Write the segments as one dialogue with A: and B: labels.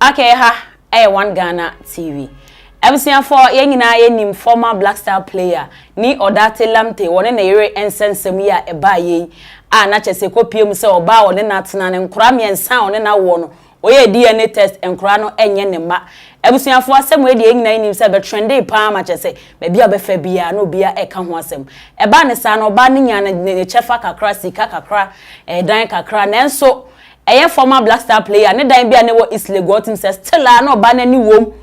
A: Okay ha, one Ghana TV. Ebusian for yenyina yenim former Blackstar player ni Odartey Lamptey wone na yere ensensem ya eba ye a na chese kopiem se oba wone na tena ne nkura miensa wone na wo no oye DNA test nkura no enye ne ma ebusian for asem we de yenyina yenim se be trendy pa ma chese be bia be fa bia na obia eka ho asem eba ne sa no oba ne nya ne chefa kakra sika kakra dan kakra nenso eye former Blackstar player ne dan bia ne wo East Legon se still na oba na ni wom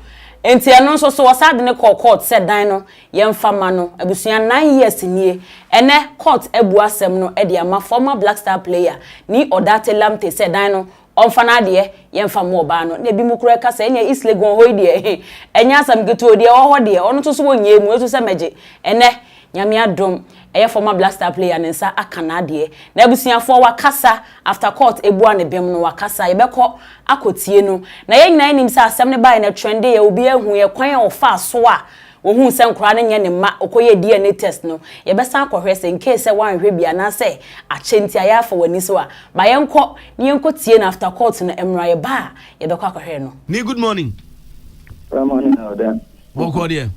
A: enti eno so wasade ne court said dan no yemfa ma no abusuan 9 years nie ene court ebu asem no e de ama former Blackstar player ni Odartey Lamptey said dan no onfa na de yemfa mo ba no na bi mukura ka se enya East Legon hoi de enya asam geto de ho de ono to so wonye mu eto se meje ene nyame adom eye former Blackstar player ne nsa akana de na abusuafo wakasa after court ebu ane bem no wakasa yebekọ akotie no na ye nyina nim sa asem ne bae na trendy ye obi ehu ye kwan ofa so a ohun se nkora ne nye ne ma okoye DNA test no yebesa akohwe se in case wan hwe bia na se achenti ayafa wani so a ba yenko tie na after court no emra ye ba yebekọ akohwe no
B: ni good morning.
C: Good morning Oda.
B: Boko there.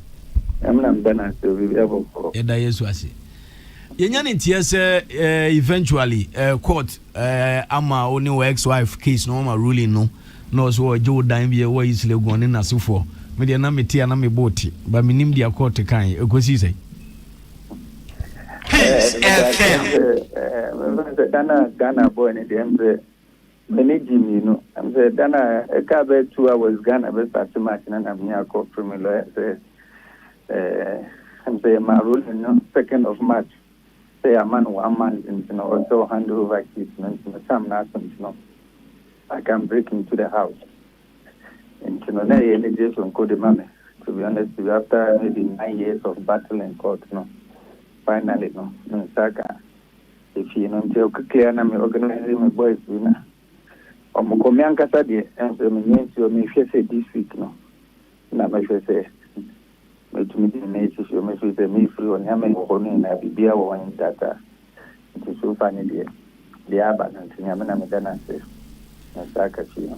C: I'm Bernard so we able for.
B: Eda Yesu ase. Yenya ne tie se eventually court ama oni wo ex-wife case no ma ruling no so ojo dan bi e wo East Legon ne nasofo me de na metia na me boti ba minim dia court kan ekosi sei
C: Ghana boy ne dem say manage me no I'm say Ghana e ka be 2 hours Ghana be start match na na me court from lawyer say I'm say my ruling no 2nd of March say a man 1 month you know also hand over keys some nothing you know I can break into the house and you know na any just on code mama to be honest after maybe 9 years of battle in court no finally no saka if you know until clear na me organize my boys na omokomi ankasa de and me say this week no na me say to me the nature so me say me free on ya me ko ni na bibia wo wan data to so fani de abandon nya me na me dana say na saka chi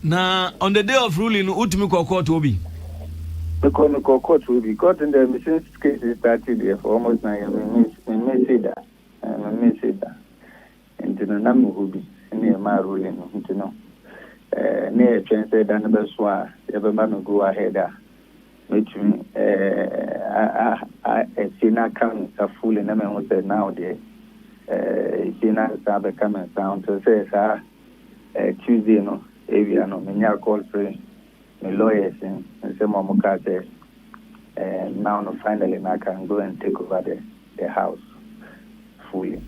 B: na on the day of ruling utimi court obi
C: the court will be court in the since case started there for almost 9 years me say that and you know na me obi ni ma ruling you know ne chance dan be so a e be ma no go ahead between Sina coming a full and I said now there Sina Sabe coming down to say Tuesday no area no me call free my lawyers and say Momoka now no finally I can go and take over the house fully.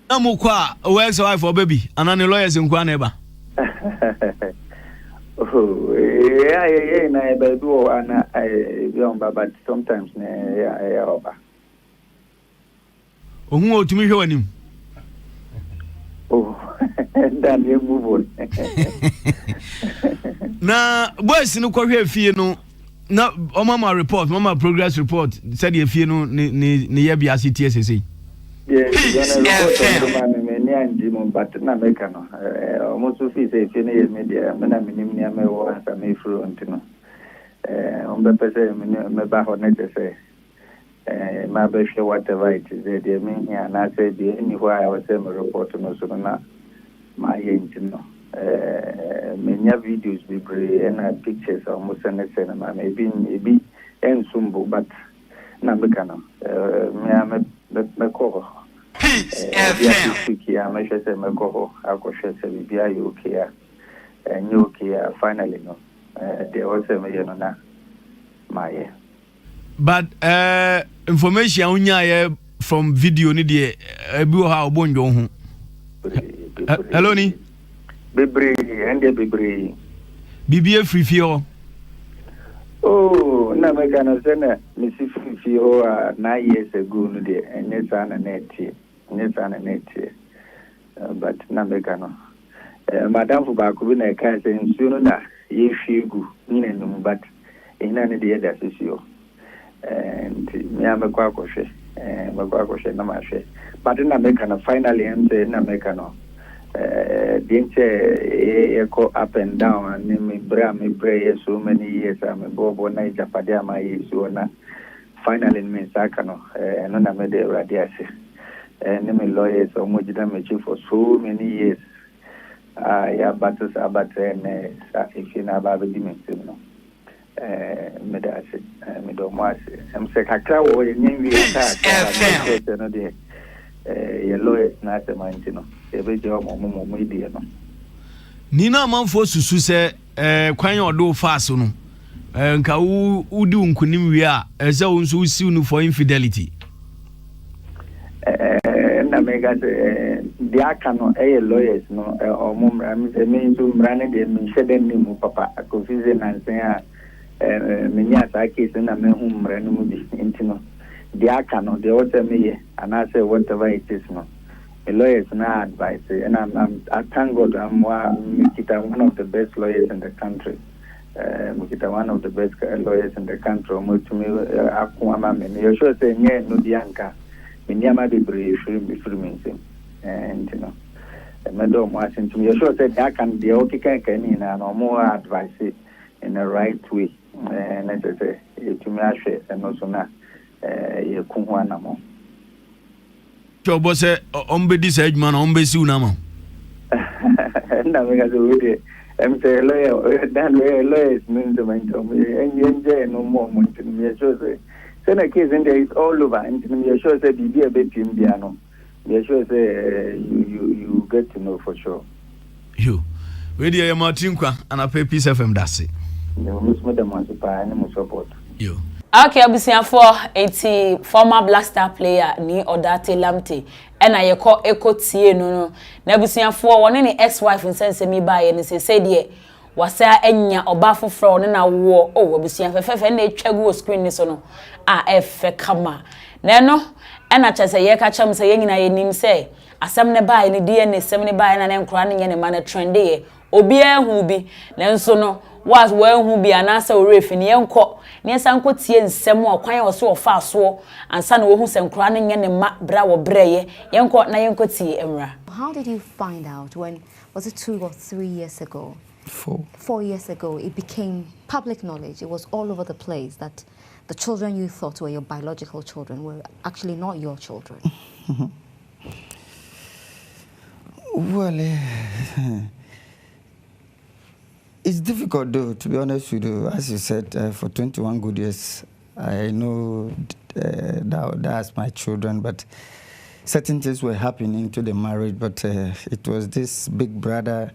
B: Amukwa works wife for baby and any lawyers in Kwaneba.
C: Oh, yeah, na be do ana but sometimes na oba.
B: Ohun otumi hwe wanim.
C: Oh, dan you move on.
B: Na boys no kwahwe fie no na mama report, mama progress report said the fie no ni ye bia CTSC.
C: Yes, but na make no almost feel say finish media me na minim nia me wo ansa me front no on be pese me ba ho net say ma be share whatever it is there me here na say the anywhere I was say me report no so na ma yen no me nya videos be brave and pictures almost na say na maybe en sumbu but na me kana me ko yeah, I should say my go. I go share say be okay. And you okay finally no. They also me na my.
B: But information unya from video ni de ebi o ha obonjo ho. Hello ni.
C: Bebre and bebre.
B: Bibie free fio.
C: Oh, na me kana say na me si free fio 9 years ago no de enye sana net. But Nambeka no. Madam for Bakubina can say sooner that ye feel good, but in any day that's issue. And me am a quackoshe, Maguakoshe, Namashe. But in America, finally, and say Namekano. Dinche go up and down and me bra so many years I'm bobo na Japadia my so na finally me sakano no na me de radiasi and me lawyers so much damage for so many years ya battles about if you na baba dimension no me da se me do mo ase am se kakra wo yen wi ta no de ye lawyers na se man no ebe je mo idea no
B: Nina manfo susu se kwan odo fast no nka udi unkunim wi a eze wo nso usi no for infidelity
C: na mega the akano lawyers no omumra me nso mrane de me shede ni mu papa akofize na nsen a menya sa case na me hu mra no mu di intino the akano the what me and say whatever it is no the lawyers na advice and I thank God I'm one of the best lawyers in the country. One of the best lawyers in the country. You sure say no dianka. Minyama be brave free and you know. Madam Washington, you sure say that can be okay can and more advice in the right way. And as I say, to me and also na you kunwana mo.
B: Your boss ombe this edge man ombe si una ma.
C: Na mega so we I'm say lawyer dan lawyer means the mind and no more me sure say na case in there is all over and me sure say be a bit in piano. Me sure say you get to know for sure.
B: You. We dey Martin Kwa and I pay Peace FM that's it.
C: No miss madam super and support.
B: You.
A: Okay, abusiafo 80 former Blackstar player ni Odartey Lamptey ena ye ko ekotie no na abusiafo woni ne ex-wife nsensemi baaye ne se de wasa enya oba foforo ne na wo abusiafo fefe na etwagu screen ni so no efe kama na no ena chese ye ka cham se ye nyina ye nim se asem ne baaye ne DNA sem ne baaye na ne nkora ne nye ne ma na trend ye obi ehu bi na nso no was hu bi anasa orefi ne yenko ne sanko tie nsem okwan wo so ofa so ansa na wo hu senkora ne nye ne ma bra wo breye yenko na yenko tie emra.
D: How did you find out when, was it 2 or 3 years ago? 4 years ago, it became public knowledge. It was all over the place that the children you thought were your biological children were actually not your children.
E: Well, it's difficult though, to be honest with you. As you said, for 21 good years, I know that's my children, but certain things were happening to the marriage, but it was this big brother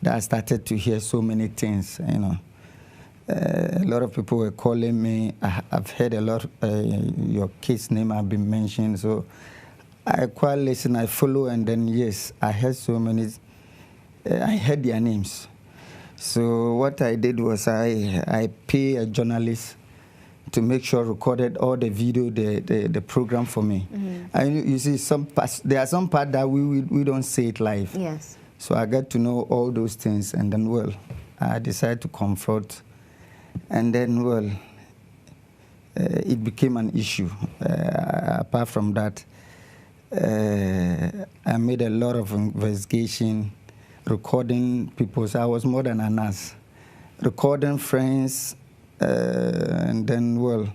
E: that I started to hear so many things, you know. A lot of people were calling me. I've heard a lot, your case name have been mentioned, so I quite listen, I follow, and then yes, I heard so many, I heard their names. So what I did was I pay a journalist to make sure recorded all the video, the program for me. And you see, there are some parts that we don't say it live.
D: Yes.
E: So I got to know all those things, and then, well, I decided to confront, and then, well, it became an issue. Apart from that, I made a lot of investigation, recording people. So I was more than a nurse, recording friends, and then, well,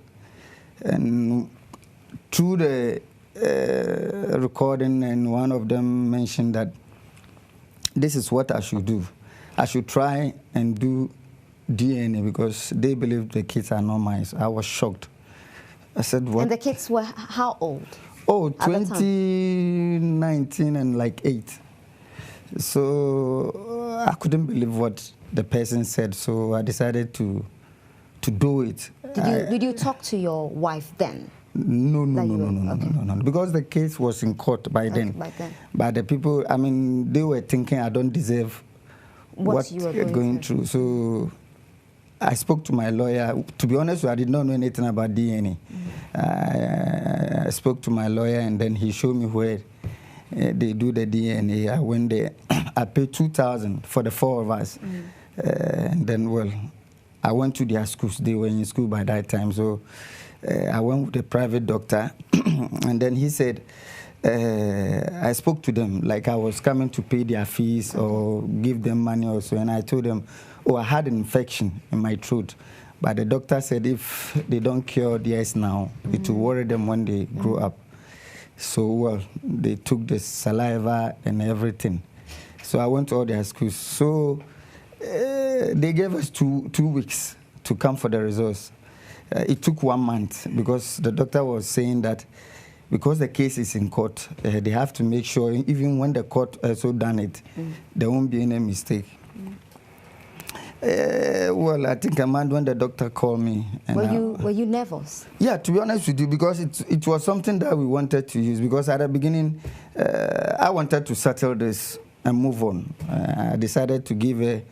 E: and through the recording, and one of them mentioned that this is what I should do. I should try and do DNA because they believe the kids are not mine. So I was shocked. I said, what?
D: And the kids were how old?
E: Oh, 2019 and like 8. So I couldn't believe what the person said, so I decided to do it.
D: Did you talk to your wife then?
E: No, because the case was in court by then. But the people, I mean, they were thinking I don't deserve what you were going through. So I spoke to my lawyer. To be honest, I did not know anything about DNA. I spoke to my lawyer, and then he showed me where they do the DNA. I went there. I paid $2,000 for the 4 of us. And then, well, I went to their schools. They were in school by that time. So I went with a private doctor. And then he said, I spoke to them like I was coming to pay their fees or give them money also, and I told them, oh, I had an infection in my throat, but the doctor said if they don't cure theirs now, it will worry them when they grow up. So, well, they took the saliva and everything. So I went to all their schools. So they gave us two weeks to come for the results. It took 1 month because the doctor was saying that because the case is in court, they have to make sure even when the court also done it, there won't be any mistake. Well, I think when the doctor called me. And
D: were you nervous?
E: Yeah, to be honest with you, because it was something that we wanted to use. Because at the beginning, I wanted to settle this and move on. I decided to give her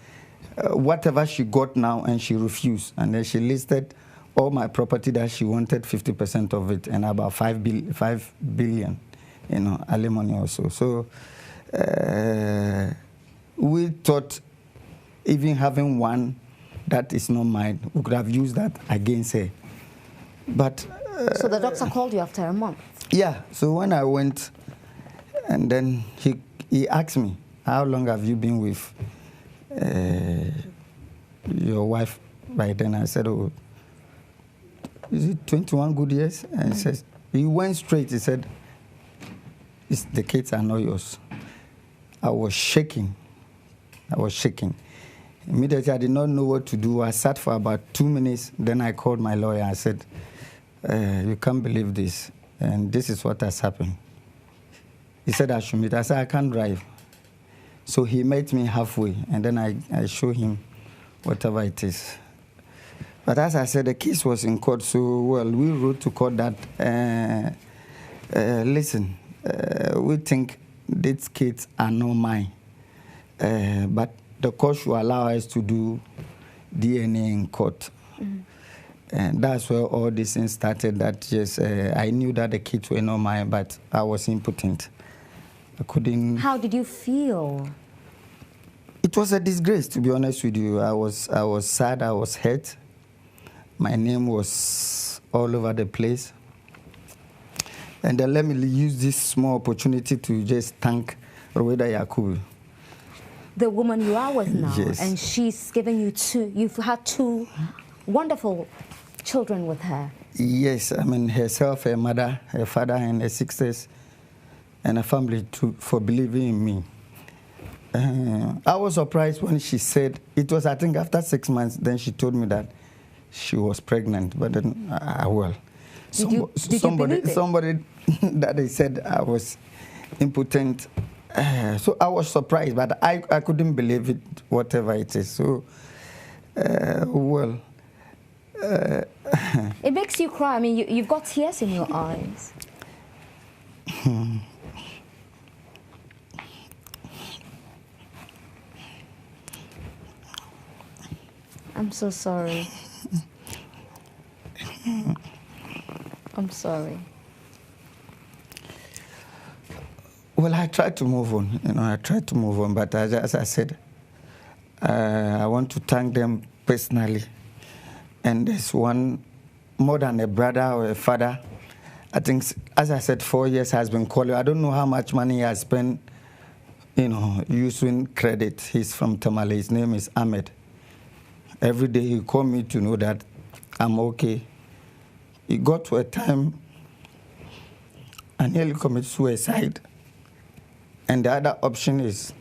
E: whatever she got now, and she refused. And then she listed all my property that she wanted 50% of it, and about 5 billion, alimony also. So we thought even having one that is not mine, we could have used that against her. But
D: so the doctor called you after a month? Yeah.
E: So when I went, and then he asked me, how long have you been with your wife? By then I said, oh, is it 21 good years? And he says, he went straight, he said, the kids are not yours. I was shaking. Immediately, I did not know what to do. I sat for about 2 minutes. Then I called my lawyer. I said, you can't believe this. And this is what has happened. He said I should meet. I said, I can't drive. So he met me halfway. And then I showed him whatever it is. But as I said, the case was in court. So, well, we wrote to court that, listen, we think these kids are not mine. But the court should allow us to do DNA in court. And that's where all this thing started, that yes, I knew that the kids were not mine, but I was impotent. I couldn't...
D: How did you feel?
E: It was a disgrace, to be honest with you. I was sad, I was hurt. My name was all over the place. And then let me use this small opportunity to just thank Roweda Yakubu.
D: The woman you are with now,
E: yes.
D: And she's giving you you've had 2 wonderful children with her.
E: Yes, I mean herself, her mother, her father, and her sisters, and her family for believing in me. I was surprised when she said, it was I think after 6 months, then she told me that she was pregnant, but then, well, somebody that they said I was impotent. So I was surprised, but I couldn't believe it, whatever it is. So, well.
D: It makes you cry. I mean, you've got tears in your eyes. I'm so sorry. I'm sorry.
E: Well, I tried to move on. I tried to move on, but as I said, I want to thank them personally. And there's one more than a brother or a father. I think, as I said, 4 years has been calling. I don't know how much money he has spent, using credit. He's from Tamale. His name is Ahmed. Every day he called me to know that I'm okay. He got to a time and nearly committed suicide. And the other option is,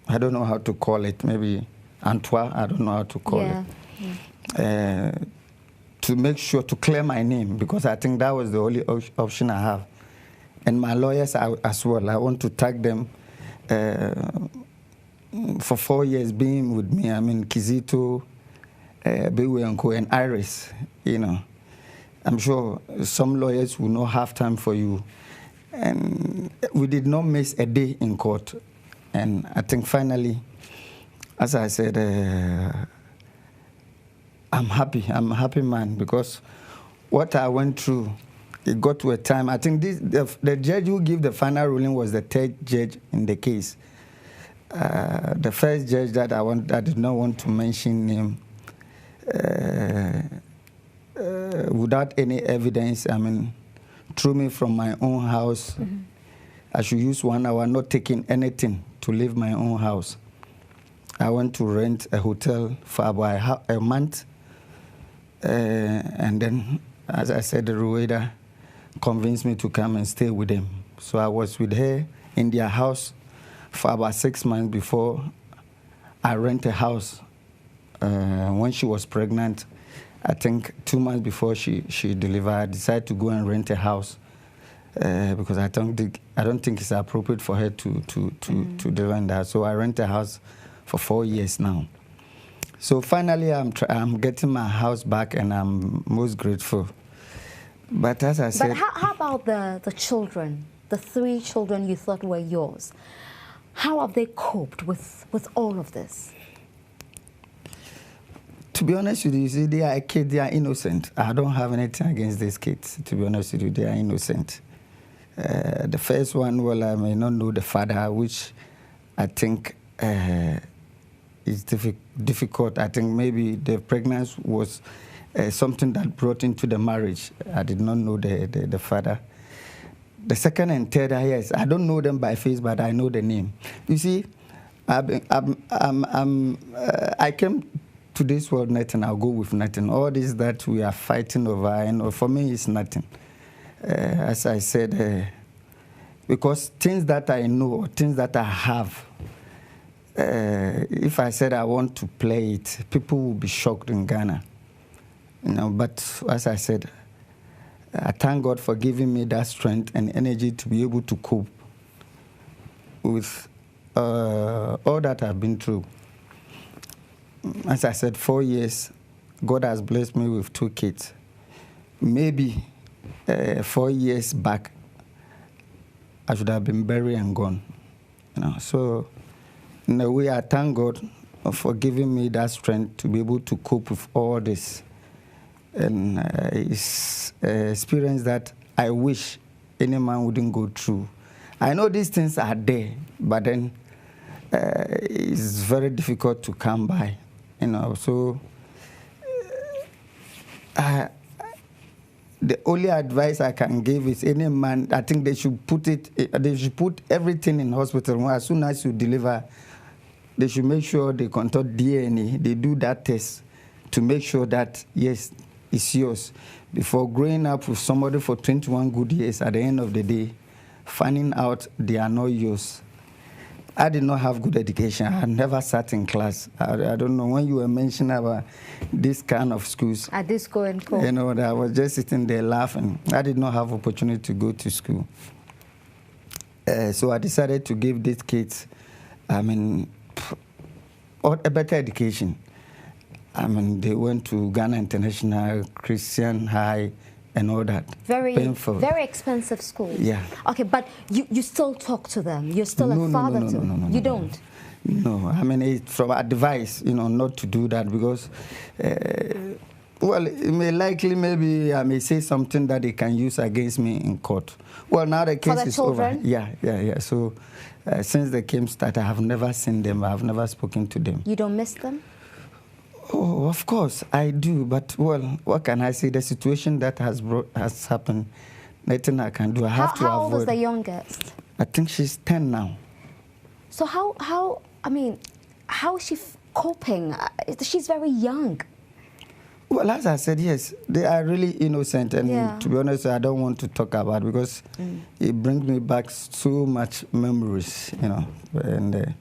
E: I don't know how to call it, maybe Antoine, I don't know how to call it. Yeah. To make sure to clear my name, because I think that was the only option I have. And my lawyers as well. I want to thank them for 4 years being with me. I mean, Kizito, Bewe and Iris, I'm sure some lawyers will not have time for you. And we did not miss a day in court. And I think finally, as I said, I'm happy. I'm a happy man, because what I went through, it got to a time. I think the judge who gave the final ruling was the 3rd judge in the case. The first judge that I did not want to mention him, without any evidence, threw me from my own house. I should use 1 hour, not taking anything to leave my own house. I went to rent a hotel for about a month. And then, as I said, the Rueda convinced me to come and stay with them. So I was with her in their house for about 6 months before I rented a house. When she was pregnant, I think 2 months before she delivered, I decided to go and rent a house because I don't think it's appropriate for her to deliver in that. So I rent a house for 4 years now. So finally, I'm getting my house back, and I'm most grateful. But as I said...
D: But how about the children, the 3 children you thought were yours? How have they coped with all of this?
E: To be honest with you, you see, they are kids, they are innocent. I don't have anything against these kids, to be honest with you, they are innocent. The first one, well, I may not know the father, which I think is difficult. I think maybe the pregnancy was something that brought into the marriage. I did not know the father. The second and third, yes, I don't know them by face, but I know the name. You see, I came to this world nothing, I'll go with nothing. All this that we are fighting over, and for me, it's nothing. As I said, because things that I know, things that I have, if I said I want to play it, people will be shocked in Ghana. You know, but as I said, I thank God for giving me that strength and energy to be able to cope with all that I've been through. As I said, 4 years, God has blessed me with 2 kids. Maybe 4 years back, I should have been buried and gone. You know, so in a way, I thank God for giving me that strength to be able to cope with all this. And it's an experience that I wish any man wouldn't go through. I know these things are there, but then it's very difficult to come by. You know, so the only advice I can give is any man, I think they should put everything in hospital. As soon as you deliver, they should make sure they conduct DNA, they do that test to make sure that, yes, it's yours. Before growing up with somebody for 21 good years, at the end of the day, finding out they are not yours. I did not have good education. I never sat in class. I don't know, when you were mentioning about this kind of schools.
D: At this go and co.
E: You know, I was just sitting there laughing. I did not have opportunity to go to school. So I decided to give these kids, I mean, a better education. I mean, they went to Ghana International, Christian High, and all that.
D: Very
E: painful.
D: Very expensive school.
E: Yeah.
D: Okay, but you still talk to them. You're still a father to them. No, you don't.
E: No, I mean, it's from advice, you know, not to do that because, well, it may likely, maybe I may say something that they can use against me in court. Well, now the case is over. Yeah. So since the case started, I have never seen them. I have never spoken to them.
D: You don't miss them?
E: Oh, of course, I do. But, well, what can I say? The situation that has happened, nothing I can do. I have to avoid.
D: How old is the youngest?
E: I think she's 10 now.
D: So how is she coping? She's very young.
E: Well, as I said, yes, they are really innocent. And to be honest, I don't want to talk about it because it brings me back so much memories, you know. And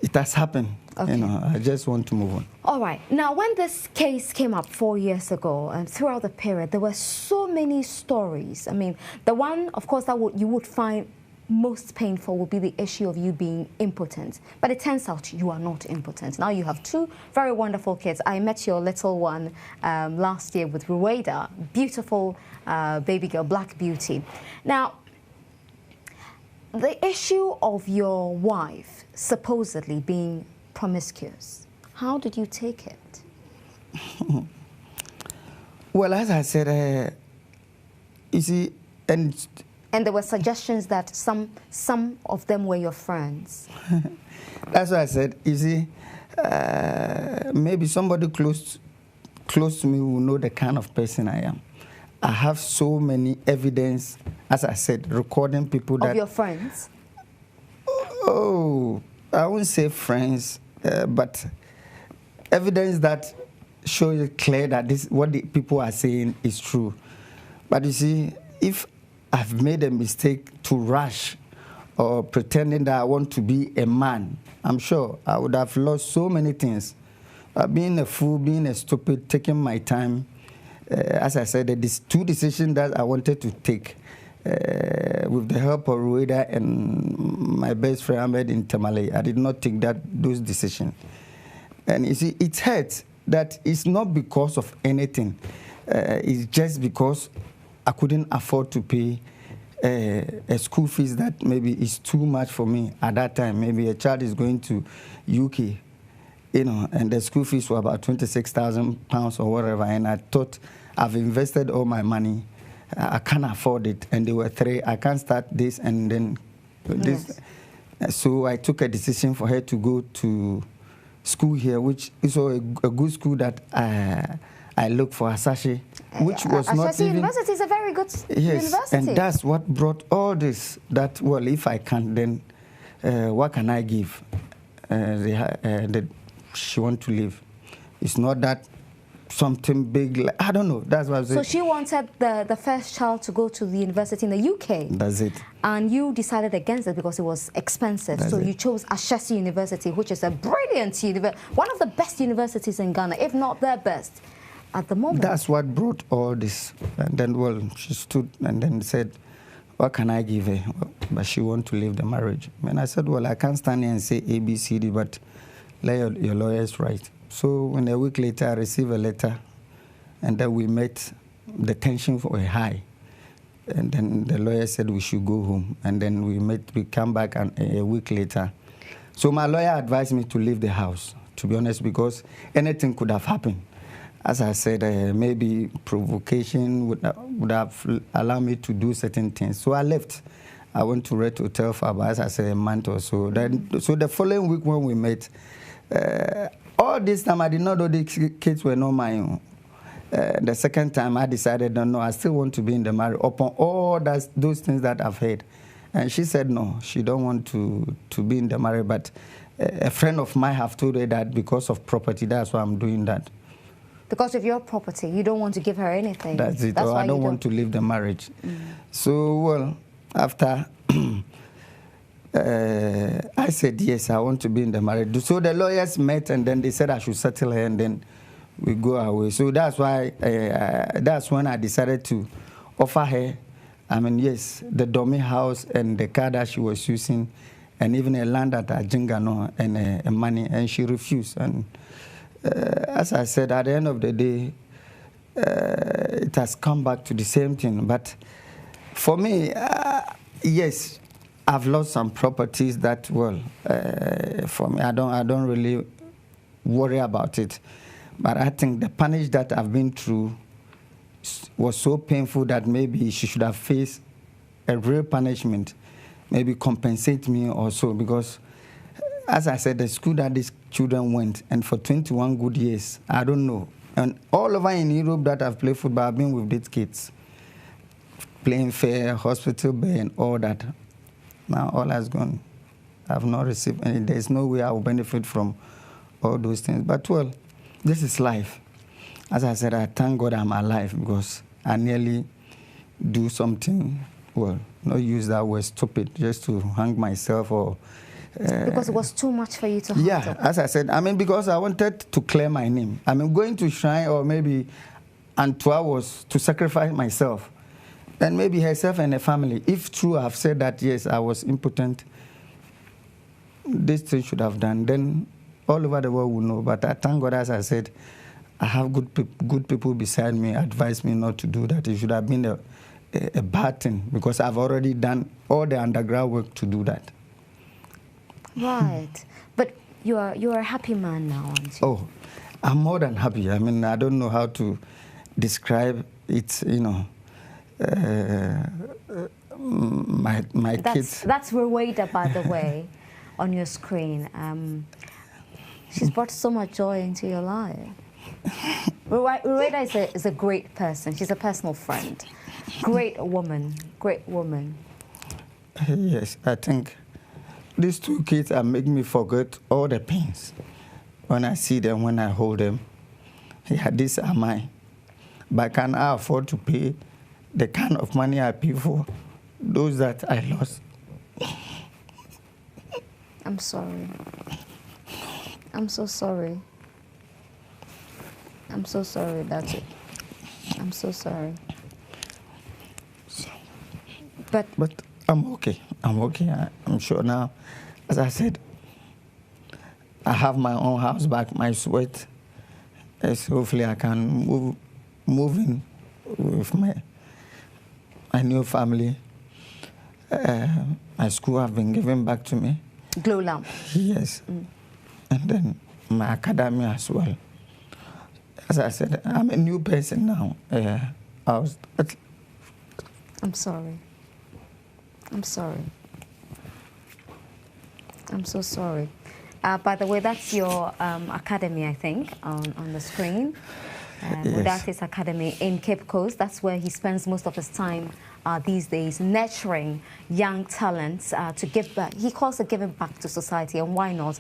E: it has happened. Okay. You know, I just want to move on.
D: All right. Now, when this case came up 4 years ago, and throughout the period, there were so many stories. I mean, the one, of course, that you would find most painful would be the issue of you being impotent. But it turns out you are not impotent. Now you have 2 very wonderful kids. I met your little one last year with Rueda, beautiful baby girl, Black Beauty. Now, the issue of your wife supposedly being promiscuous, how did you take it?
E: Well, as I said, you see, and
D: there were suggestions that some of them were your friends.
E: That's what I said. You see, maybe somebody close to me will know the kind of person I am. I have so many evidence, as I said, recording people that...
D: Of your friends?
E: Oh, I won't say friends, but evidence that shows it clear that this what the people are saying is true. But you see, if I've made a mistake to rush or pretending that I want to be a man, I'm sure I would have lost so many things. Being a fool, being a stupid, taking my time. As I said, these two decisions that I wanted to take with the help of Rueda and my best friend Ahmed in Tamale, I did not take those decisions. And you see, it hurts that it's not because of anything. It's just because I couldn't afford to pay a school fees that maybe is too much for me at that time. Maybe a child is going to UK, and the school fees were about £26,000 or whatever, and I thought I've invested all my money. I can't afford it, and there were 3. I can't start this and then this. Yes. So I took a decision for her to go to school here, which is a good school that I looked for, Asashi, which was not even...
D: University is a very good university.
E: And that's what brought all this, that, well, if I can, then what can I give? She want to live. It's not that something big, like, I don't know. That's what I was saying.
D: So she wanted the first child to go to the university in the UK.
E: That's it.
D: And you decided against it because it was expensive. So you chose Ashesi University, which is a brilliant university, one of the best universities in Ghana, if not the best at the moment.
E: That's what brought all this. And then, well, she stood and then said, what can I give her? Well, but she want to leave the marriage. And I said, well, I can't stand here and say A, B, C, D, but let your lawyers write. So when a week later, I received a letter, and then we met. The tensions were high. And then the lawyer said we should go home. And then we come back a week later. So my lawyer advised me to leave the house, to be honest, because anything could have happened. As I said, maybe provocation would have allowed me to do certain things. So I left. I went to Red Hotel for about, as I said, a month or so. So the following week when we met, all this time I did not know the kids were not my own. The second time I decided, no, I still want to be in the marriage upon all those things that I've heard. And she said no, she don't want to be in the marriage, but a friend of mine have told her that because of property, that's why I'm doing that.
D: Because of your property, you don't want to give her anything.
E: That's it. That's why I don't want to leave the marriage. So, well, after I said, yes, I want to be in the marriage. So the lawyers met, and then they said I should settle her, and then we go away. So that's why, that's when I decided to offer her, I mean, yes, the dummy house and the car that she was using, and even a land at Ajingano and money, and she refused. And as I said, at the end of the day, it has come back to the same thing. But for me, yes, I've lost some properties that, well, for me, I don't really worry about it. But I think the punish that I've been through was so painful that maybe she should have faced a real punishment, maybe compensate me or so, because, as I said, the school that these children went, and for 21 good years, I don't know. And all over in Europe that I've played football, I've been with these kids, playing fair, hospital bay, and all that. Now all has gone. I've not received any. There's no way I will benefit from all those things. But, well, this is life. As I said, I thank God I'm alive, because I nearly do something, well, not use that word stupid, just to hang myself or...
D: because it was too much for you to handle.
E: Yeah, as I said, I mean, because I wanted to clear my name. I mean, going to shrine or maybe Antoine was to sacrifice myself. And maybe herself and her family. If true, I've said that, yes, I was impotent, this thing should have done, then all over the world will know. But I thank God, as I said, I have good people beside me, advise me not to do that. It should have been a bad thing, because I've already done all the underground work to do that.
D: Right. But you are a happy man now, aren't you?
E: Oh, I'm more than happy. I mean, I don't know how to describe it, you know. My kids.
D: That's Rueda, by the way, on your screen. She's brought so much joy into your life. Rueda is a great person. She's a personal friend. Great woman. Great woman.
E: Yes, I think these two kids are making me forget all the pains. When I see them, when I hold them, yeah, these are mine. But can I afford to pay the kind of money I pay for those that I lost?
D: I'm sorry. I'm so sorry. I'm so sorry, that's it. I'm so sorry. But
E: I'm okay. I'm okay. I'm sure now, as I said, I have my own house back, my sweat. So hopefully I can move in with my new family. My school have been given back to me.
D: Glow lamp.
E: Yes. And then my academy as well. As I said, I'm a new person now.
D: I'm sorry. I'm sorry. I'm so sorry. By the way, that's your academy, I think, on the screen.
E: Yes.
D: Odartey's Academy in Cape Coast. That's where he spends most of his time these days, nurturing young talents to give back. He calls it giving back to society, and why not?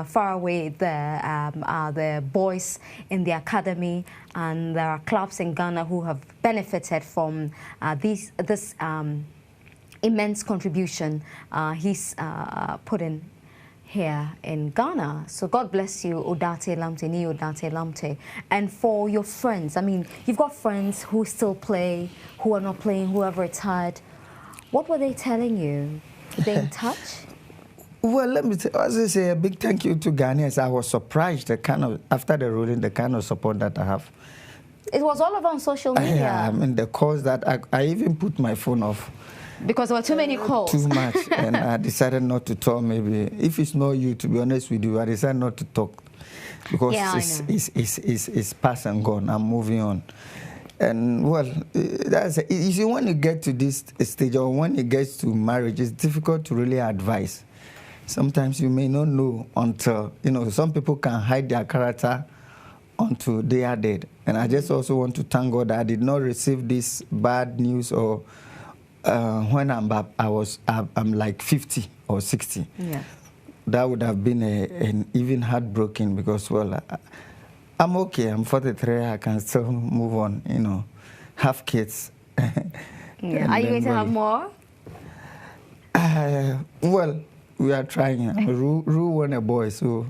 D: Far away there are the boys in the academy, and there are clubs in Ghana who have benefited from this immense contribution he's put in here in Ghana. So God bless you, Odartey Lamptey, Ni Odartey Lamptey. And for your friends, I mean, you've got friends who still play, who are not playing, who have retired. What were they telling you? Were they in touch?
E: Well, let me say a big thank you to Ghanaians. I was surprised after the ruling, the kind of support that I have.
D: It was all over on social media.
E: Yeah, I mean, the calls that I even put my phone off.
D: Because there were too many calls.
E: Too much, and I decided not to talk. Maybe if it's not you, to be honest with you, I decided not to talk because it's past and gone. I'm moving on, and well, that's you see, when you get to this stage or when it gets to marriage, it's difficult to really advise. Sometimes you may not know until some people can hide their character until they are dead. And I just also want to thank God that I did not receive this bad news or. When I'm like 50 or 60,
D: yeah.
E: That would have been an even heartbroken because, well, I'm okay. I'm 43. I can still move on, have kids.
D: Yeah. Are you going to have more?
E: Well, we are trying. Ru want a boy, so...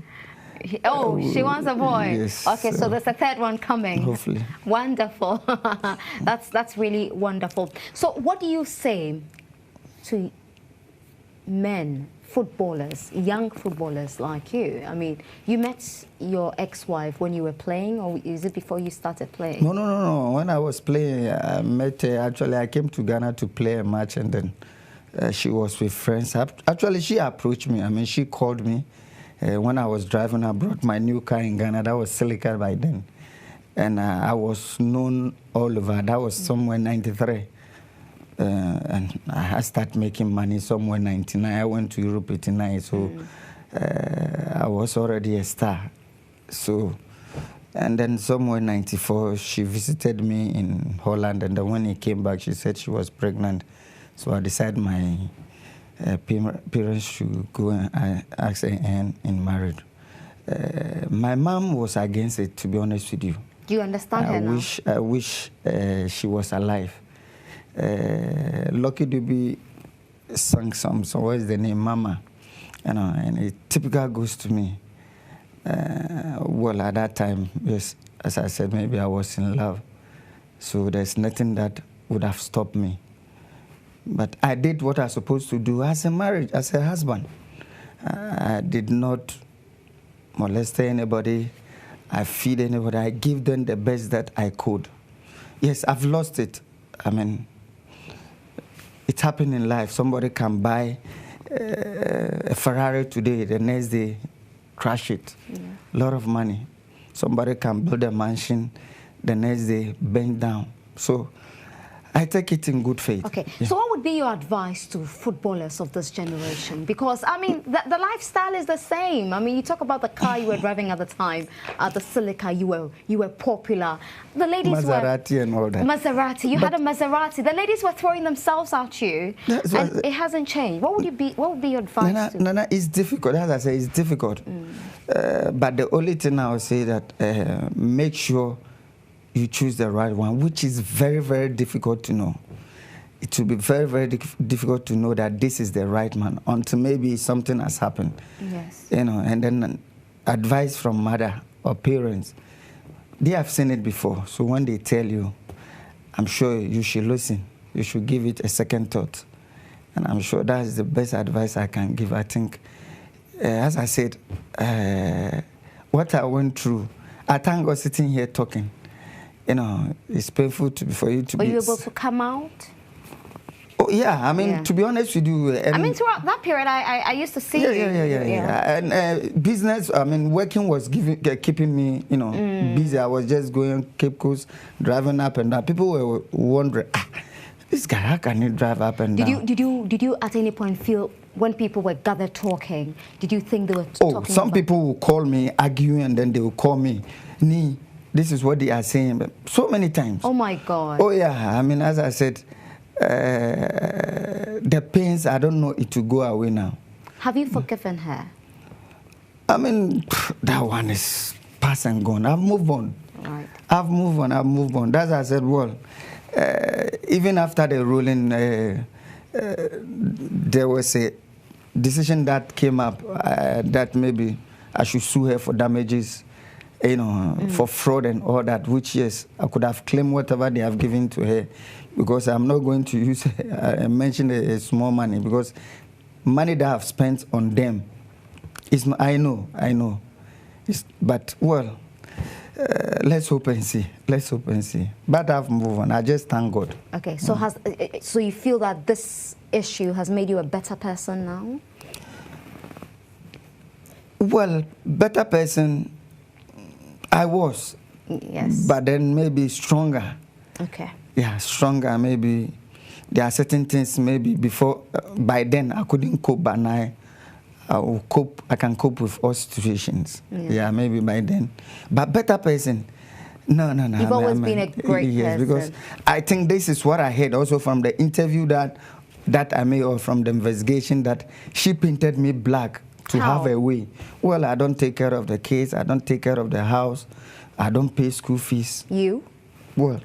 D: Oh, she wants a boy.
E: Yes.
D: Okay, so there's a third one coming.
E: Hopefully.
D: Wonderful. That's really wonderful. So what do you say to men, footballers, young footballers like you? I mean, you met your ex-wife when you were playing, or is it before you started playing?
E: No. When I was playing, I met her. Actually, I came to Ghana to play a match, and then she was with friends. Actually, she approached me. I mean, she called me. When I was driving, I brought my new car in Ghana. That was Silica by then. And I was known all over. That was somewhere 93. And I started making money somewhere 99. I went to Europe 89. So I was already a star. So, and then somewhere 94, she visited me in Holland. And then when he came back, she said she was pregnant. So I decided my... parents should go and ask her hand in marriage. My mom was against it, to be honest with you.
D: Do you understand her now?
E: I wish she was alive. Lucky Dube sang some song. What is the name? Mama. And it typical goes to me. Well, at that time, yes, as I said, maybe I was in love. So there's nothing that would have stopped me. But I did what I was supposed to do as a marriage, as a husband. I did not molest anybody. I feed anybody. I give them the best that I could. Yes, I've lost it. I mean, it happened in life. Somebody can buy a Ferrari today, the next day, crash it. Yeah. A lot of money. Somebody can build a mansion, the next day, bend down. So I take it in good faith.
D: Okay, so what would be your advice to footballers of this generation? Because, I mean, the lifestyle is the same. I mean, you talk about the car you were driving at the time, the Silica, you were popular. The ladies
E: Maserati and all that.
D: Maserati, you had a Maserati. The ladies were throwing themselves at you, and it hasn't changed. What would be your advice?
E: Nana, it's difficult. As I say, it's difficult. But the only thing I would say that make sure you choose the right one, which is very, very difficult to know. It will be very, very difficult to know that this is the right man until maybe something has happened.
D: Yes.
E: You know, and then advice from mother or parents, they have seen it before. So when they tell you, I'm sure you should listen. You should give it a second thought. And I'm sure that is the best advice I can give. I think, as I said, what I went through, I thank God sitting here talking. You know, it's painful for you to be...
D: Were you able to come out?
E: Oh, yeah. I mean, to be honest with you...
D: I mean, throughout that period, I used to see you.
E: Yeah. And business, I mean, working was keeping me, you know, busy. I was just going Cape Coast, driving up and down. People were wondering, this guy, how can he drive up and down?
D: Did you at any point feel, when people were gathered talking, did you think they were talking
E: some people will call me, arguing, and then they will call me, Ni, this is what they are saying, but so many times.
D: Oh, my God.
E: Oh, yeah. I mean, as I said, the pains, I don't know it will go away now.
D: Have you forgiven her?
E: I mean, that one is past and gone. I've moved on.
D: Right.
E: I've moved on. That's why I said, well, even after the ruling, there was a decision that came up that maybe I should sue her for damages, you know, for fraud and all that, which, yes, I could have claimed whatever they have given to her, because I'm not going to use, mention a small money, because money that I've spent on them, I know. But, well, let's hope and see. But I've moved on. I just thank God.
D: Okay, so so you feel that this issue has made you a better person now?
E: Well, better person, I was.
D: Yes.
E: But then maybe stronger.
D: Okay.
E: Yeah, stronger. Maybe there are certain things maybe before, by then I couldn't cope, but now I will cope. I can cope with all situations. Yeah, maybe by then. But better person, no.
D: You've always been a great person.
E: Yes, because I think this is what I heard also from the interview that I made, or from the investigation, that she painted me black to have a way. Well, I don't take care of the kids. I don't take care of the house. I don't pay school fees.
D: You?
E: Well,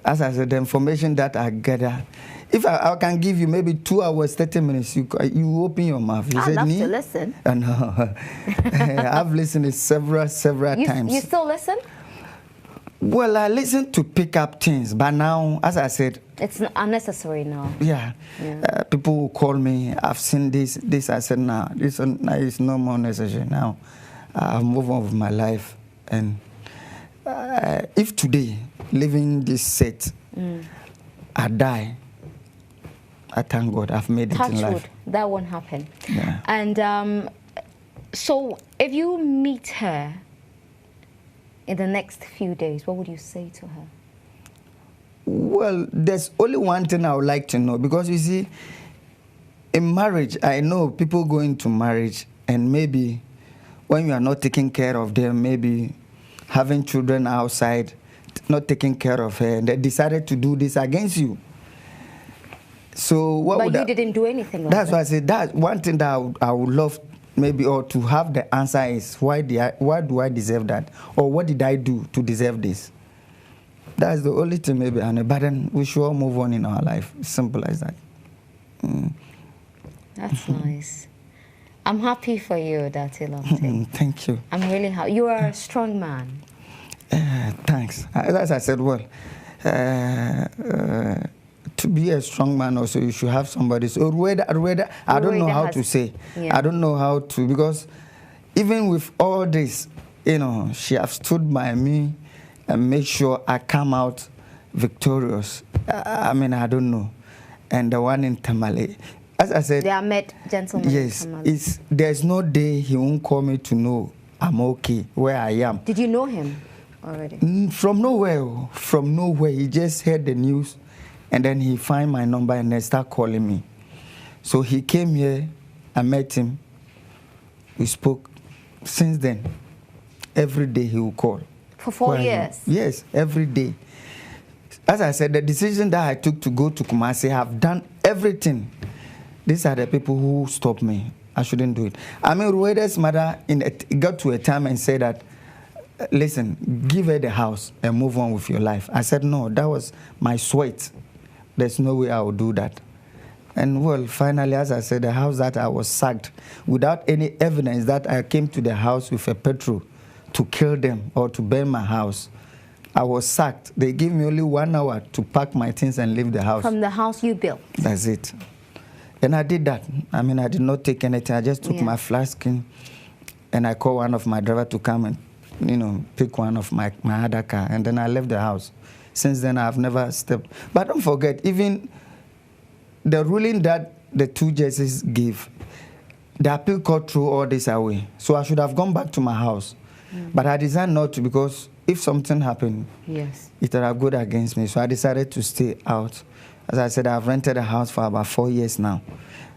E: as I said, the information that I gather, if I can give you maybe 2 hours, 30 minutes, you open your mouth.
D: I'd love to listen.
E: No. I've listened several times.
D: You still listen?
E: Well, I listen to pick up things, but now, as I said,
D: it's unnecessary now.
E: Yeah. People will call me, I've seen this. I said, nah, this is no more necessary now. I've moved on with my life. And if today, living this set, I die, I thank God I've made it in life.
D: That won't happen.
E: Yeah.
D: And so if you meet her in the next few days, what would you say to her?
E: Well, there's only one thing I would like to know, because you see, in marriage, I know people go into marriage and maybe when you are not taking care of them, maybe having children outside, not taking care of her, and they decided to do this against you. So what
D: but you didn't do anything like
E: that's why I said that one thing that I would love maybe, or to have the answer is, why do I deserve that? Or what did I do to deserve this? That's the only thing maybe, but then we should all move on in our life. Simple as that.
D: That's nice. I'm happy for you, Odartey Lamptey.
E: Thank you.
D: I'm really happy. You are a strong man.
E: Thanks. As I said, well, to be a strong man also, you should have somebody. So I don't know how to say. Yeah. I don't know how to, because even with all this, you know, she has stood by me and made sure I come out victorious. I mean, I don't know. And the one in Tamale, as I said,
D: they are met gentlemen.
E: Yes, there's no day he won't call me to know I'm okay where I am.
D: Did you know him already?
E: From nowhere. He just heard the news And then he find my number and then start calling me. So he came here, I met him, we spoke. Since then, every day he will call.
D: For 4 years?
E: Yes, every day. As I said, the decision that I took to go to Kumasi, I've done everything. These are the people who stopped me. I shouldn't do it. I mean, Rueda's mother got to a time and said that, listen, give her the house and move on with your life. I said, no, that was my sweat. There's no way I would do that. And well, finally, as I said, the house that I was sacked without any evidence that I came to the house with a petrol to kill them or to burn my house. I was sacked. They gave me only 1 hour to pack my things and leave the house.
D: From the house you built?
E: That's it. And I did that. I mean, I did not take anything. I just took my flask and I called one of my drivers to come and, you know, pick one of my other car. And then I left the house. Since then, I've never stepped. But don't forget, even the ruling that the 2 judges gave, the appeal court threw all this away. So I should have gone back to my house. But I decided not to, because if something happened, it would have gone against me. So I decided to stay out. As I said, I've rented a house for about 4 years now.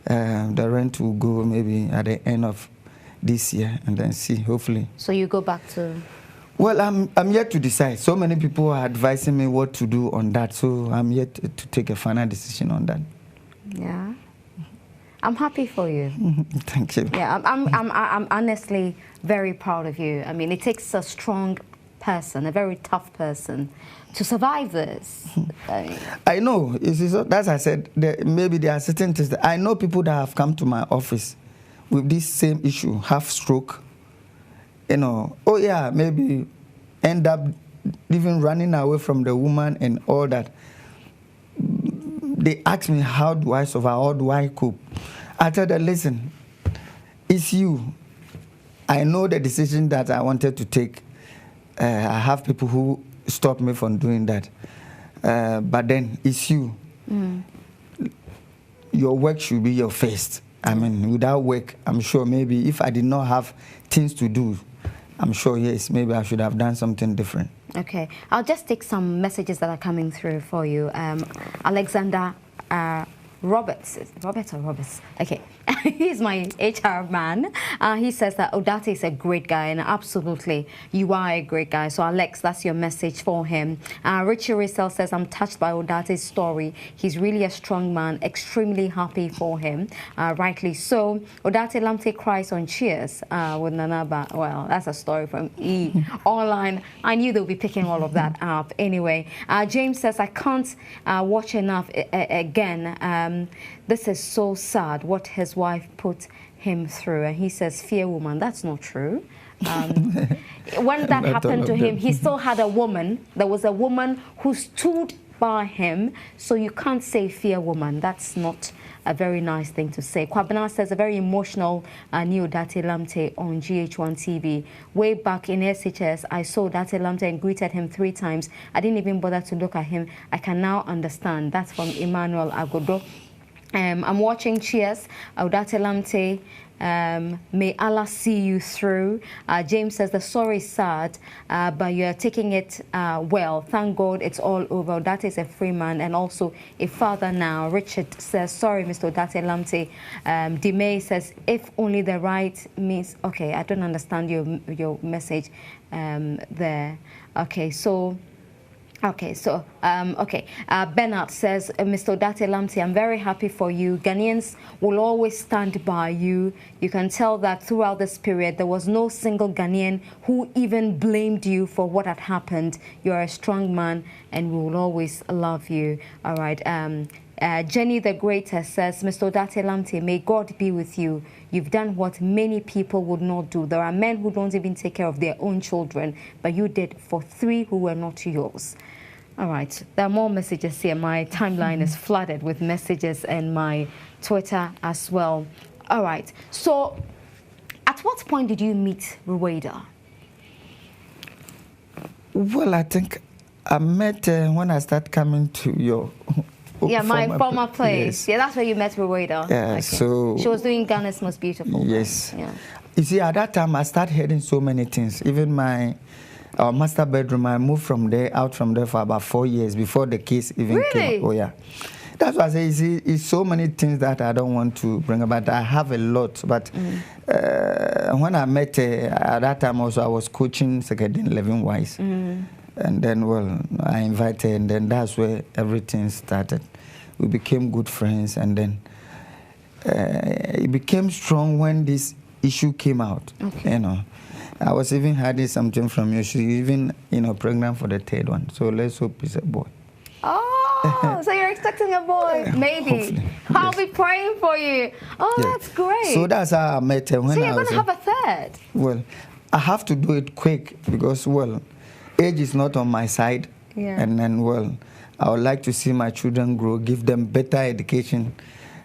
E: The rent will go maybe at the end of this year and then see, hopefully.
D: So you go back to...
E: Well, I'm yet to decide. So many people are advising me what to do on that. So I'm yet to take a final decision on that.
D: Yeah. I'm happy for you.
E: Thank you.
D: Yeah, I'm honestly very proud of you. I mean, it takes a strong person, a very tough person, to survive this.
E: I know. As I said, maybe there are certain things that I know people that have come to my office with this same issue, half stroke. You know, oh yeah, maybe end up even running away from the woman and all that. They ask me, how do I survive? How do I cope? I tell them, listen, it's you. I know the decision that I wanted to take. I have people who stop me from doing that. But then it's you. Your work should be your first. I mean, without work, I'm sure maybe if I did not have things to do, I'm sure, yes, maybe I should have done something different.
D: Okay. I'll just take some messages that are coming through for you. Alexander Roberts. Okay. He's my HR man. He says that Odartey is a great guy, and absolutely, you are a great guy. So, Alex, that's your message for him. Richie Rissell says, I'm touched by Odartey's story. He's really a strong man, extremely happy for him. Rightly so. Odartey Lamptey cries on Cheers with Nanaba. Well, that's a story from E! Online. I knew they'll be picking all of that up. Anyway, James says, I can't watch enough again. This is so sad what his wife put him through. And he says, fear woman. That's not true. When that happened to him, he still had a woman. There was a woman who stood by him. So you can't say fear woman. That's not a very nice thing to say. Kwabena says, a very emotional new Odartey Lamptey on GH1 TV. Way back in SHS, I saw Odartey Lamptey and greeted him 3 times. I didn't even bother to look at him. I can now understand. That's from Emmanuel Agodo. I'm watching Cheers, Odartey Lamptey. May Allah see you through. James says the story is sad, but you are taking it well. Thank God it's all over. Odartey is a free man and also a father now. Richard says, sorry, Mr. Odartey Lamptey. Demay says, if only the right means... Okay, I don't understand your message there. Okay, so... Bernard says, Mr. Odartey Lamptey, I'm very happy for you. Ghanaians will always stand by you. You can tell that throughout this period, there was no single Ghanaian who even blamed you for what had happened. You're a strong man, and we will always love you. All right. Jenny the Greater says, Mr. Odartey Lamptey, may God be with you. You've done what many people would not do. There are men who don't even take care of their own children, but you did for 3 who were not yours. All right, there are more messages here. My timeline is flooded with messages and my Twitter as well. All right, so at what point did you meet Rueda?
E: Well, I think I met when I started coming to your...
D: my former place. Yes. Yeah, that's where you met Rueda.
E: Yeah, okay. So...
D: She was doing Ghana's Most Beautiful.
E: Yes.
D: Yeah.
E: You see, at that time, I started hearing so many things. Even my our master bedroom. I moved out from there for about 4 years before the case even came. Oh yeah. That's why I say it's so many things that I don't want to bring about. I have a lot, but when I met her, at that time also I was coaching Secretary Living Wise. And then, well, I invited her, and then that's where everything started. We became good friends, and then it became strong when this issue came out. Okay. You know, I was even hiding something from you. She's even, pregnant for the third one. So let's hope it's a boy.
D: Oh, so you're expecting a boy? Maybe.
E: Hopefully.
D: I'll be praying for you. Oh, yeah. That's great.
E: So that's how I met her.
D: So you're going to have a third?
E: Well, I have to do it quick because, well, age is not on my side.
D: Yeah.
E: And then, well, I would like to see my children grow, give them better education.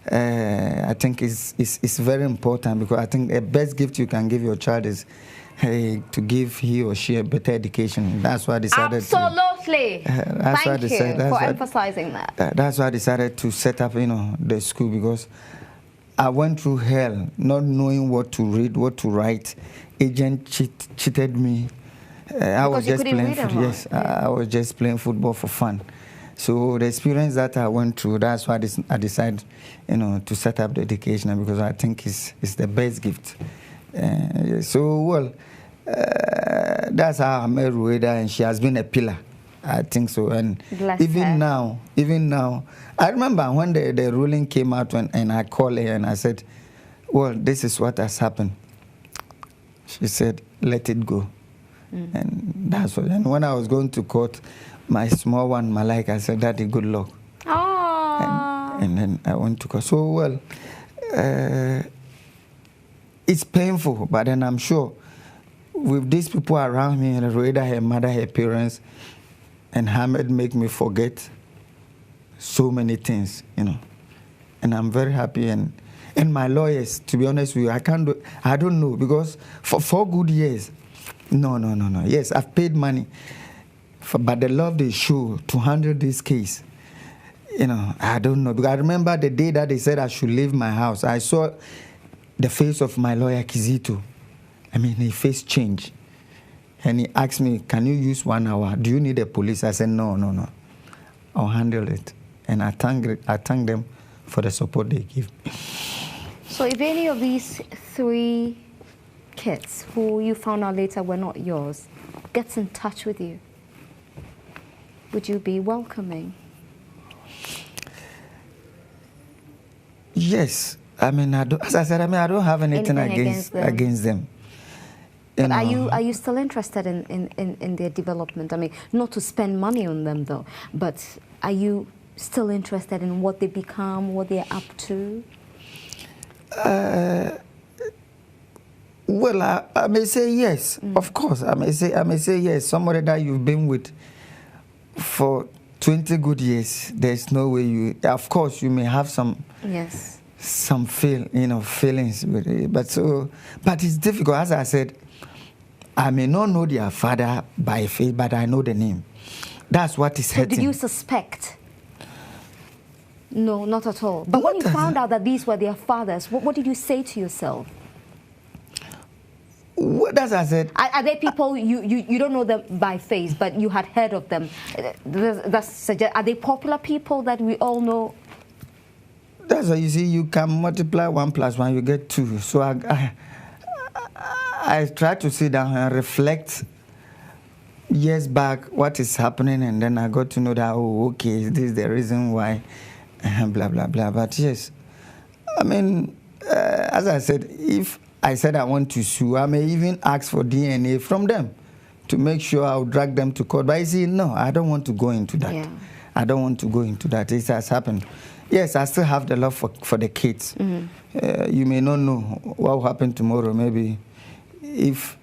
E: I think it's very important because I think the best gift you can give your child is to give he or she a better education. That's why I decided
D: Absolutely. Thank you for emphasizing that.
E: That's why I decided to set up, the school, because I went through hell not knowing what to read, what to write. Agent cheated me. I was just playing football. Yes, yeah. I was just playing football for fun. So the experience that I went through, that's why I decided, to set up the education, because I think it's the best gift. So, well, that's how I met Rueda, and she has been a pillar. I think so. And even now, I remember when the ruling came out and I called her and I said, well, this is what has happened. She said, let it go. And that's what. And when I was going to court, my small one, Malaika, said, Daddy, good luck. And then I went to court. So, well, it's painful, but then I'm sure with these people around me, and Rueda, her mother, her parents, and Hamed make me forget so many things, And I'm very happy. And my lawyers, to be honest with you, I don't know, because for 4 good years, no. Yes, I've paid money, but the love they show to handle this case, I don't know. Because I remember the day that they said I should leave my house, I saw the face of my lawyer, Kizito. His face changed. And he asked me, can you use 1 hour? Do you need a police? I said, no. I'll handle it. And I thank them for the support they give.
D: So if any of these 3 kids who you found out later were not yours gets in touch with you, would you be welcoming?
E: Yes. As I said, I don't have anything against them.
D: But are you still interested in their development? Not to spend money on them, though, but are you still interested in what they become, what they're up to?
E: Well, I may say yes, of course. I may say yes. Somebody that you've been with for 20 good years, there's no way of course, you may have some feelings with it. But it's difficult. As I said, I may not know their father by face, but I know the name. That's what is hurting. So
D: did you suspect? No, not at all. But when you found out that these were their fathers, what did you say to yourself?
E: As I said,
D: are they people you don't know them by face, but you had heard of them? Are they popular people that we all know?
E: That's why you see, you can multiply 1 + 1, you get 2. So I try to sit down and reflect years back what is happening, and then I got to know that, okay, this is the reason why, blah, blah, blah. But yes, as I said, if I said I want to sue, I may even ask for DNA from them to make sure I'll drag them to court. But you see, no, I don't want to go into that. Yeah. I don't want to go into that. It has happened. Yes, I still have the love for the kids. You may not know what will happen tomorrow. Maybe if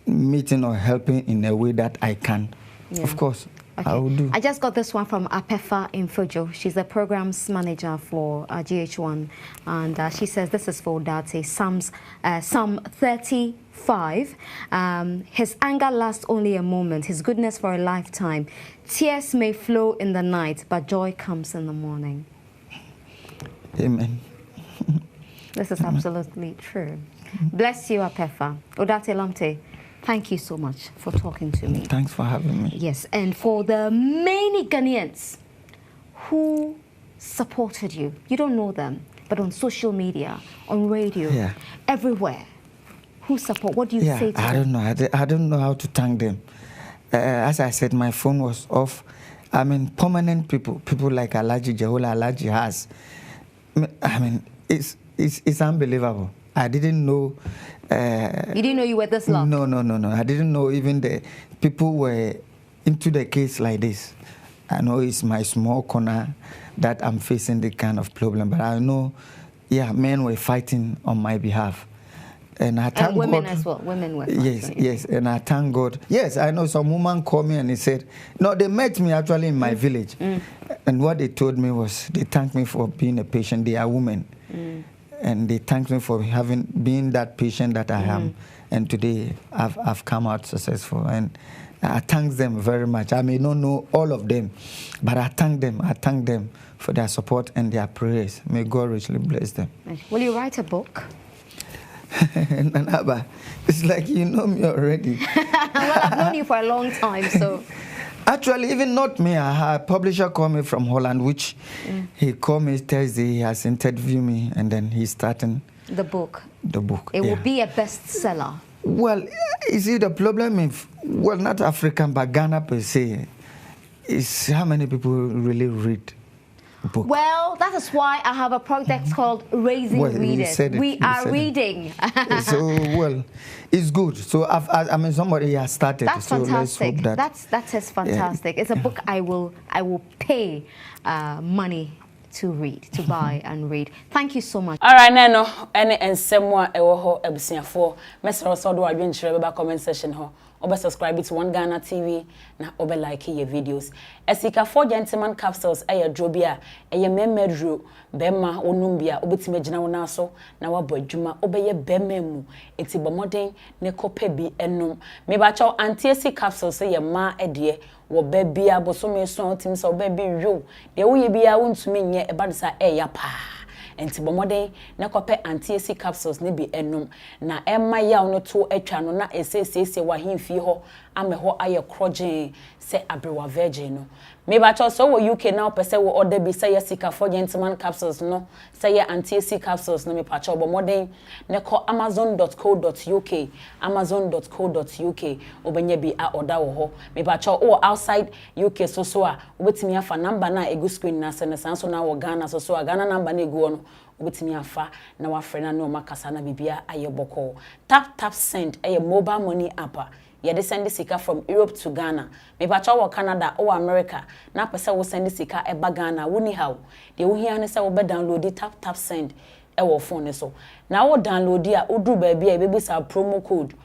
E: meeting or helping in a way that I can, of course, I will do.
D: I just got this one from Apefa in Fujo. She's the programs manager for GH1, and she says this is for Odartey. Psalm 35. His anger lasts only a moment, his goodness for a lifetime. Tears may flow in the night, but joy comes in the morning.
E: Amen.
D: This is absolutely true. Bless you, Apefa. Odartey Lamptey, Thank you so much for talking to me.
E: Thanks for having me.
D: Yes, and for the many Ghanaians who supported you, you don't know them, but on social media, on radio, everywhere, who support, what do you say to them?
E: I don't know. I don't know how to thank them. As I said, my phone was off. I mean, permanent people like Alaji Jehola, Alaji has. I mean, it's unbelievable. I didn't know.
D: You didn't know you were this long?
E: No. I didn't know even the people were into the case like this. I know it's my small corner that I'm facing the kind of problem, but I know, men were fighting on my behalf. And I thank
D: women
E: God.
D: as well. Women were fighting.
E: Yes, and I thank God. Yes, I know some woman called me and he said, no, they met me actually in my village. And what they told me was, they thanked me for being a patient. They are women. And they thanked me for being that patient that I am. And today, I've come out successful. And I thank them very much. I may not know all of them, but I thank them. I thank them for their support and their prayers. May God richly bless them.
D: Will you write a book?
E: Nanaba, it's like you know me already.
D: Well, I've known you for a long time, so...
E: Actually, even not me. A publisher called me from Holland, which he called me Thursday. He has interviewed me, and then he's starting
D: the book.
E: It
D: will be a bestseller.
E: Well, you see, the problem is, well, not African, but Ghana per se, is how many people really read book.
D: Well, that is why I have a project called Raising Readers. We are reading.
E: So, well, it's good. So, I mean, somebody has started.
D: That's
E: so
D: fantastic.
E: Let's hope
D: that is fantastic. It's a book I will pay money to read, to buy and read. Thank you so much.
A: All right, Neno, any and someone ewo ebusia for mesro so do adwen chire be comment section ho. Obe subscribe to One Ghana TV na obe like your videos. Esika 4 gentleman capsules eye drobia eye memedru bema onumbia obetime gina wona so na wabo adwuma obeye bema mu enti bomoden ne kope bi enum me ba chaw anti-acid capsules ye ma ede wo ba bia bosome so tim so ba bi yo de wo ye bia wontumi nye e ba de sa ya pa enti bomoden ne kope anti-acid capsules ne bi enum na emma ya no to atwa no na esesese wa hemfi ho ameho aye krogen se abrewa virgin no me ba cho so wo UK now pese wo order bi say Sika 4 gentleman capsules no say anti-acid capsules no me pa cho bomoden ne ko amazon.co.uk amazon.co.uk obenya bi a order wo ho me ba cho o outside UK so a obetimi afa number na egu screen na se ne sanso na wo Ghana so a Ghana number na egu no obetimi afa na wa frena na o makasa na bibia ayeboko tap send a mobile money app. You send Sika from Europe to Ghana. Maybe or Canada or America. Now, person will send Sika eba Ghana. Wuni how? The will hear say will be download it tap send. Ewo phone so. Now we download dia. Udu baby sa promo code.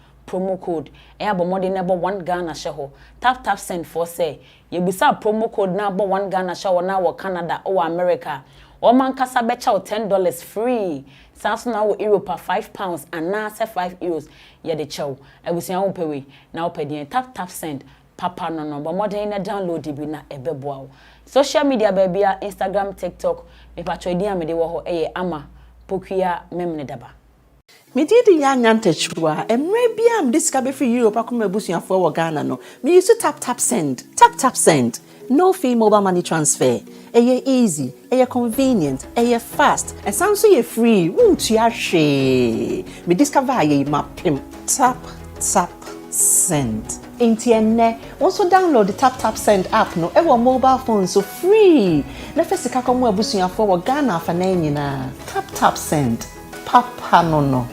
A: Eba more than number 1 Ghana sheho. Tap send for say. You be sa promo code number 1 Ghana sheho now or Canada or America. Or man kasa becha $10 free. Sounds now Europe £5 and now say €5. Yeah, the chow. I will say I won't pay. Now pay the tap send. Papa no but more than a download the na ebeboa. Social media baby, Instagram, TikTok. Me patro idea me de wo ho ama pokuya memne daba.
F: Me did ya nyante chwa emre bia am disca be free Europe akoma busuafo wo Ghana no. Me use tap send. Tap send. No fee mobile money transfer. Easy, convenient, fast, and sounds so free. Won't you she? Me discover ye mapim. Tap send. Intienne. Also download the tap send app no. Ewa mobile phone so free. Na first kaka mo abusuafo wo Ghana fa na nyina. Tap send. Papa no.